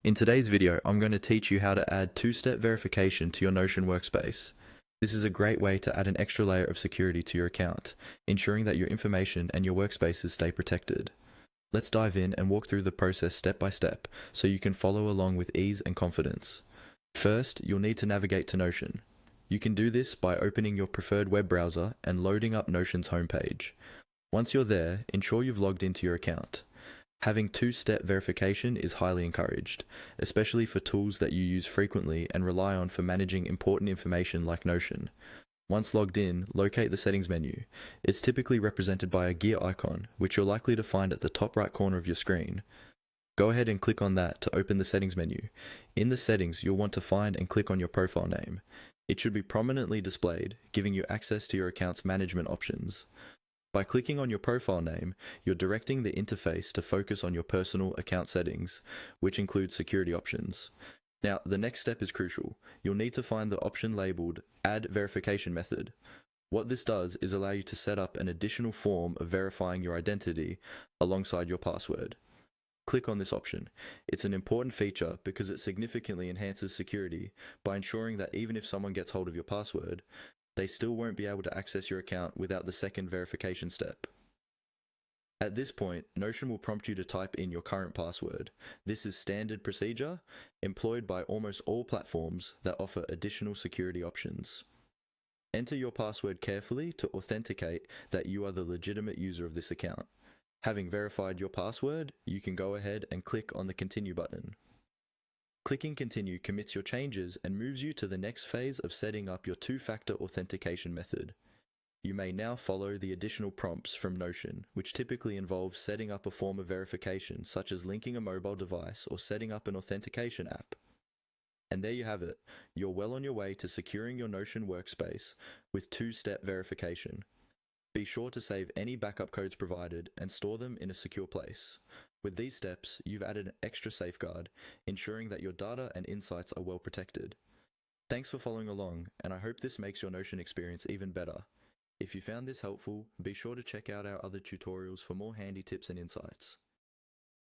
In today's video, I'm going to teach you how to add two-step verification to your Notion workspace. This is a great way to add an extra layer of security to your account, ensuring that your information and your workspaces stay protected. Let's dive in and walk through the process step by step so you can follow along with ease and confidence. First, you'll need to navigate to Notion. You can do this by opening your preferred web browser and loading up Notion's homepage. Once you're there, ensure you've logged into your account. Having two-step verification is highly encouraged, especially for tools that you use frequently and rely on for managing important information like Notion. Once logged in, locate the settings menu. It's typically represented by a gear icon, which you're likely to find at the top right corner of your screen. Go ahead and click on that to open the settings menu. In the settings, you'll want to find and click on your profile name. It should be prominently displayed, giving you access to your account's management options. By clicking on your profile name, you're directing the interface to focus on your personal account settings, which include security options. Now, the next step is crucial. You'll need to find the option labeled Add Verification Method. What this does is allow you to set up an additional form of verifying your identity alongside your password. Click on this option. It's an important feature because it significantly enhances security by ensuring that even if someone gets hold of your password, they still won't be able to access your account without the second verification step. At this point, Notion will prompt you to type in your current password. This is standard procedure, employed by almost all platforms that offer additional security options. Enter your password carefully to authenticate that you are the legitimate user of this account. Having verified your password, you can go ahead and click on the Continue button. Clicking Continue commits your changes and moves you to the next phase of setting up your two-factor authentication method. You may now follow the additional prompts from Notion, which typically involves setting up a form of verification, such as linking a mobile device or setting up an authentication app. And there you have it. You're well on your way to securing your Notion workspace with two-step verification. Be sure to save any backup codes provided and store them in a secure place. With these steps, you've added an extra safeguard, ensuring that your data and insights are well protected. Thanks for following along, and I hope this makes your Notion experience even better. If you found this helpful, be sure to check out our other tutorials for more handy tips and insights.